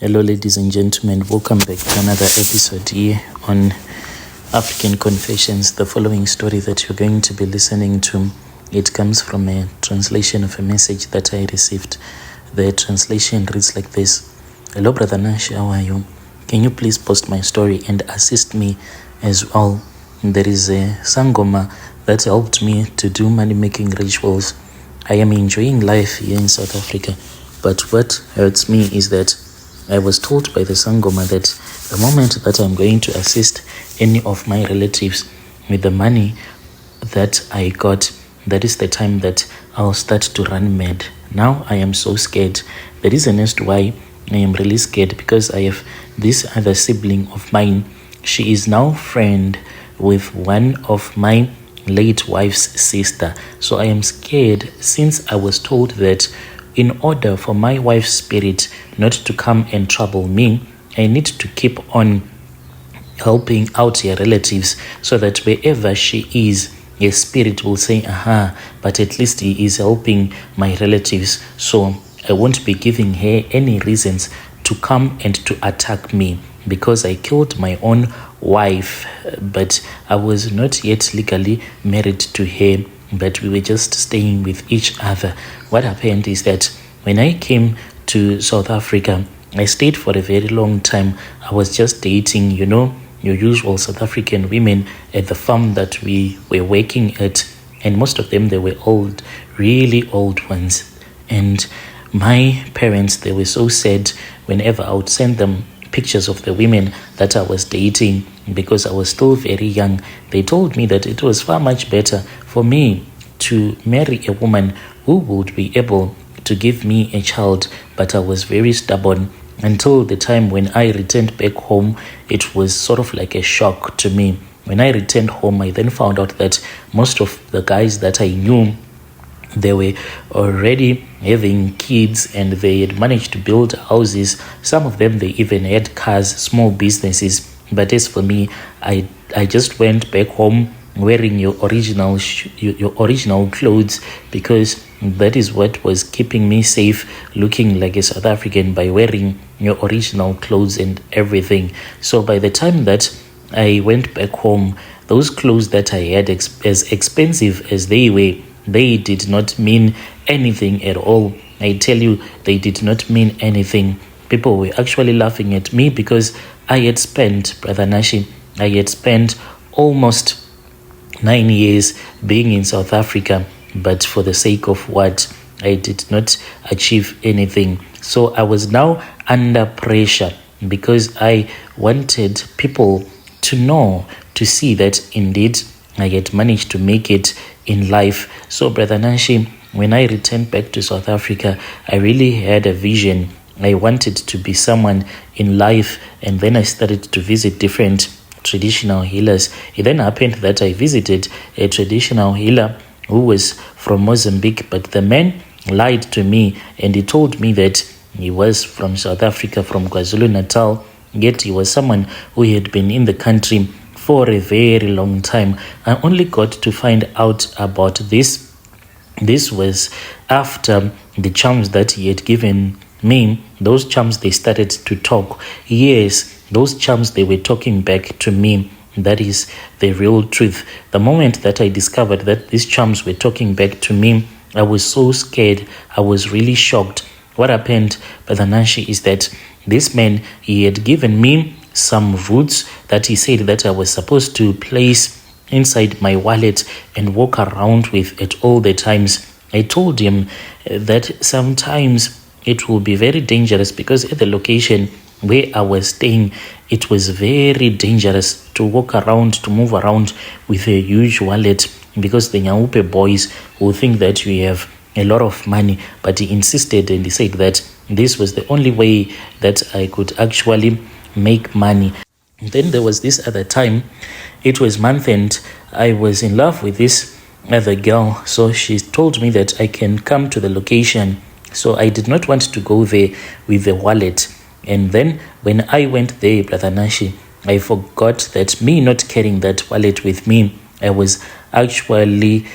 Hello, ladies and gentlemen. Welcome back to another episode here on African Confessions. The following story that you're going to be listening to, it comes from a translation of a message that I received. The translation reads like this. Hello, Brother Nash, how are you? Can you please post my story and assist me as well? There is a Sangoma that helped me to do money-making rituals. I am enjoying life here in South Africa, but what hurts me is that I was told by the Sangoma that the moment that I'm going to assist any of my relatives with the money that I got, that is the time that I'll start to run mad. Now I am so scared. The reason as to why I am really scared, because I have this other sibling of mine. She is now friend with one of my late wife's sister. So I am scared, since I was told that in order for my wife's spirit not to come and trouble me, I need to keep on helping out her relatives, so that wherever she is, her spirit will say, aha, but at least he is helping my relatives. So I won't be giving her any reasons to come and to attack me, because I killed my own wife, but I was not yet legally married to her, but we were just staying with each other. What happened is that when I came to South Africa, I stayed for a very long time. I was just dating, your usual South African women at the farm that we were working at, and most of them, they were old, really old ones. And my parents, they were so sad whenever I would send them pictures of the women that I was dating, because I was still very young. They told me that it was far much better for me to marry a woman who would be able to give me a child, but I was very stubborn. Until the time when I returned back home, it was sort of like a shock to me. When I returned home, I then found out that most of the guys that I knew, they were already having kids and they had managed to build houses. Some of them, they even had cars, small businesses. But as for me, I just went back home wearing your original clothes, because that is what was keeping me safe, looking like a South African by wearing your original clothes and everything. So by the time that I went back home, those clothes that I had, as expensive as they were, they did not mean anything at all. I tell you, they did not mean anything. People were actually laughing at me, because I had spent, Brother Nashi, I had spent almost 9 years being in South Africa, but for the sake of what? I did not achieve anything. So I was now under pressure, because I wanted people to know, to see that indeed I had managed to make it in life. So Brother Nashi, when I returned back to South Africa, I really had a vision. I wanted to be someone in life, and then I started to visit different traditional healers. It then happened that I visited a traditional healer who was from Mozambique, but the man lied to me, and he told me that he was from South Africa, from KwaZulu-Natal, yet he was someone who had been in the country for a very long time. I only got to find out about this. This was after the charms that he had given me. Those charms, they started to talk. Yes, those charms, they were talking back to me. That is the real truth. The moment that I discovered that these charms were talking back to me, I was so scared. I was really shocked. What happened, Brother Nashi, is that this man, he had given me some roots that he said that I was supposed to place inside my wallet and walk around with at all the times. I told him that sometimes it will be very dangerous, because at the location where I was staying, it was very dangerous to walk around, to move around with a huge wallet, because the Nyaupe boys will think that you have a lot of money. But he insisted, and he said that this was the only way that I could actually make money. And then there was this other time, it was month end, I was in love with this other girl. So she told me that I can come to the location. So I did not want to go there with the wallet. And then when I went there, Brother Nashi, I forgot that me not carrying that wallet with me, I was actually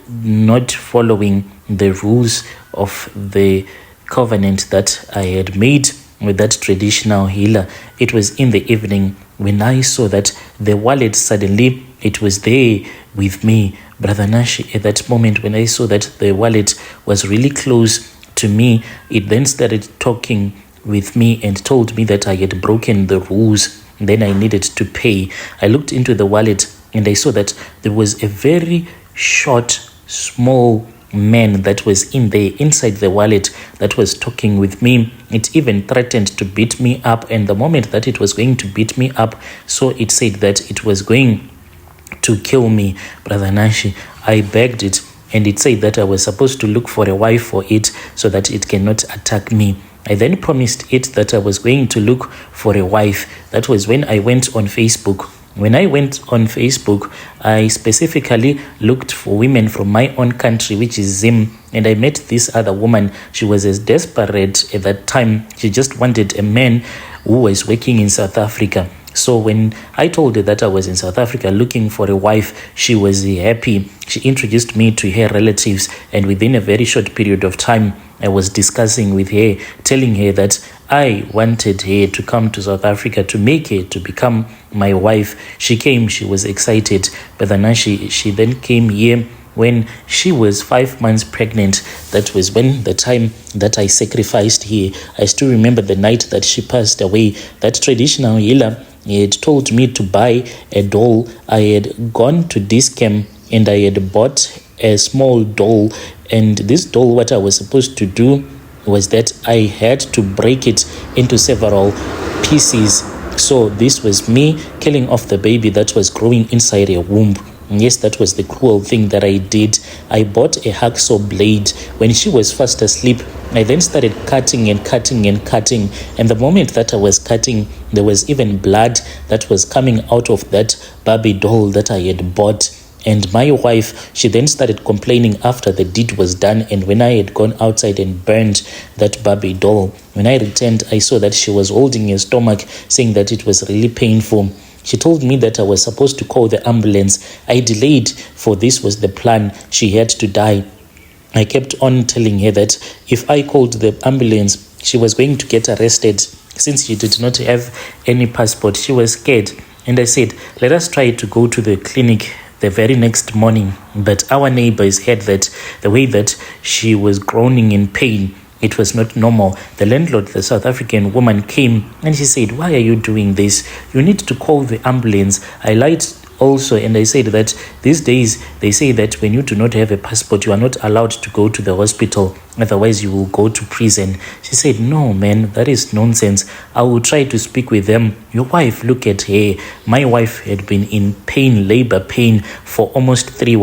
not following the rules of the covenant that I had made with that traditional healer. It was in the evening when I saw that the wallet suddenly, it was there with me, Brother Nashi. At that moment when I saw that the wallet was really close to me, it then started talking with me and told me that I had broken the rules. Then I needed to pay. I looked into the wallet and I saw that there was a very short, small man that was in there inside the wallet that was talking with me. It even threatened to beat me up, and the moment that it was going to beat me up, so it said that it was going to kill me, Brother Nashi. I begged it, and it said that I was supposed to look for a wife for it so that it cannot attack me. I then promised it that I was going to look for a wife. That was when I went on Facebook. When I went on Facebook, I specifically looked for women from my own country, which is Zim, and I met this other woman. She was as desperate at that time. She just wanted a man who was working in South Africa. So when I told her that I was in South Africa looking for a wife, she was happy. She introduced me to her relatives, and within a very short period of time, I was discussing with her, telling her that I wanted her to come to South Africa to make her to become my wife. She came, she was excited, but then she then came here when she was 5 months pregnant. That was when the time that I sacrificed her. I still remember the night that she passed away. That traditional healer, he had told me to buy a doll. I had gone to Dis-Chem and I had bought a small doll. And this doll, what I was supposed to do was that I had to break it into several pieces. So this was me killing off the baby that was growing inside her womb. Yes, that was the cruel thing that I did. I bought a hacksaw blade. When she was fast asleep, I then started cutting and cutting and cutting. And the moment that I was cutting, there was even blood that was coming out of that Barbie doll that I had bought. And my wife, she then started complaining after the deed was done. And when I had gone outside and burned that Barbie doll, when I returned, I saw that she was holding her stomach, saying that it was really painful. She told me that I was supposed to call the ambulance. I delayed, for this was the plan. She had to die. I kept on telling her that if I called the ambulance, she was going to get arrested since she did not have any passport. She was scared. And I said, let us try to go to the clinic the very next morning. But our neighbors heard that the way that she was groaning in pain, it was not normal. The landlord, the South African woman, came and she said, why are you doing this? You need to call the ambulance. I lied also, and I said that these days they say that when you do not have a passport, you are not allowed to go to the hospital. Otherwise, you will go to prison. She said, no, man, that is nonsense. I will try to speak with them. Your wife, look at her. My wife had been in pain, labor pain, for almost 3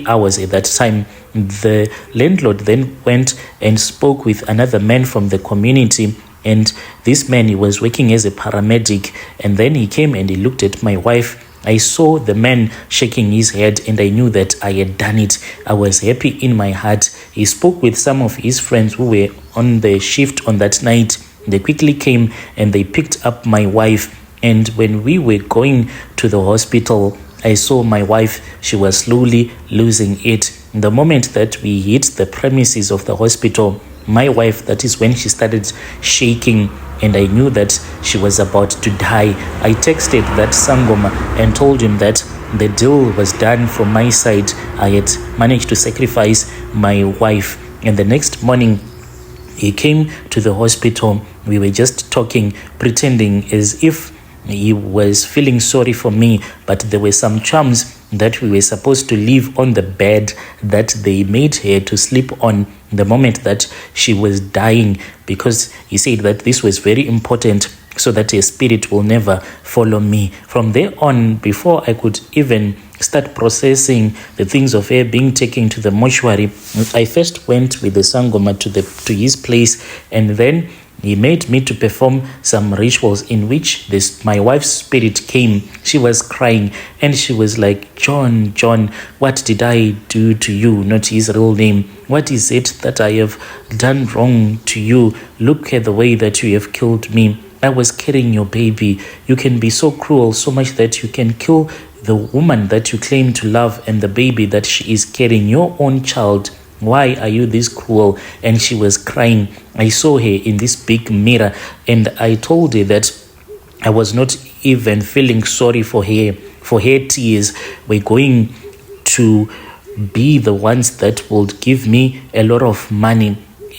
hours at that time. The landlord then went and spoke with another man from the community, and this man, he was working as a paramedic, and then he came and he looked at my wife. I saw the man shaking his head, and I knew that I had done it. I was happy in my heart. He spoke with some of his friends who were on the shift on that night. They quickly came and they picked up my wife, and when we were going to the hospital, I saw my wife. She was slowly losing it. The moment that we hit the premises of the hospital, my wife, that is when she started shaking, and I knew that she was about to die. I texted that Sangoma and told him that the deal was done from my side. I had managed to sacrifice my wife. And the next morning, he came to the hospital. We were just talking, pretending as if he was feeling sorry for me, but there were some charms that we were supposed to leave on the bed that they made her to sleep on the moment that she was dying, because he said that this was very important so that her spirit will never follow me. From there on, before I could even start processing the things of her being taken to the mortuary, I first went with the Sangoma to his place, and then he made me to perform some rituals in which my wife's spirit came. She was crying and she was like, John, what did I do to you? Not his real name. What is it that I have done wrong to you? Look at the way that you have killed me. I was carrying your baby. You can be so cruel, so much that you can kill the woman that you claim to love and the baby that she is carrying, your own child. Why are you this cruel? And she was crying. I saw her in this big mirror, and I told her that I was not even feeling sorry for her. For her tears were going to be the ones that would give me a lot of money.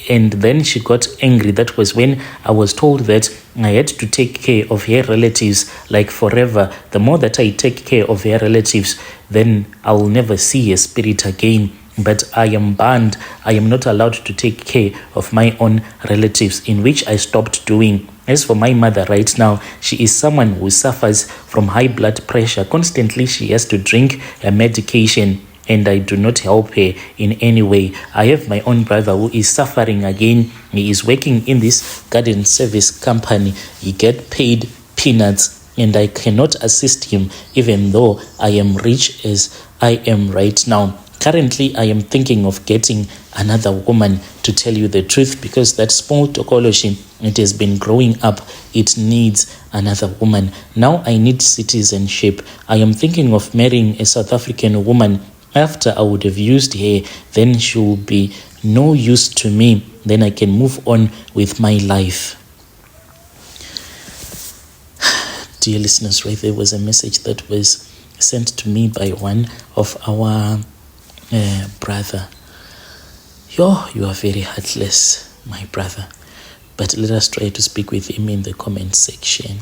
And then she got angry. That was when I was told that I had to take care of her relatives like forever. The more that I take care of her relatives, then I will never see a spirit again. But I am banned. I am not allowed to take care of my own relatives, in which I stopped doing. As for my mother right now, she is someone who suffers from high blood pressure. Constantly, she has to drink her medication, and I do not help her in any way. I have my own brother who is suffering again. He is working in this garden service company. He get paid peanuts, and I cannot assist him even though I am rich as I am right now. Currently, I am thinking of getting another woman, to tell you the truth, because that small Tokoloshi, it has been growing up. It needs another woman. Now I need citizenship. I am thinking of marrying a South African woman. After I would have used her, then she will be no use to me. Then I can move on with my life. Dear listeners, right there was a message that was sent to me by one of our brother. You are very heartless, my brother. But let us try to speak with him in the comment section.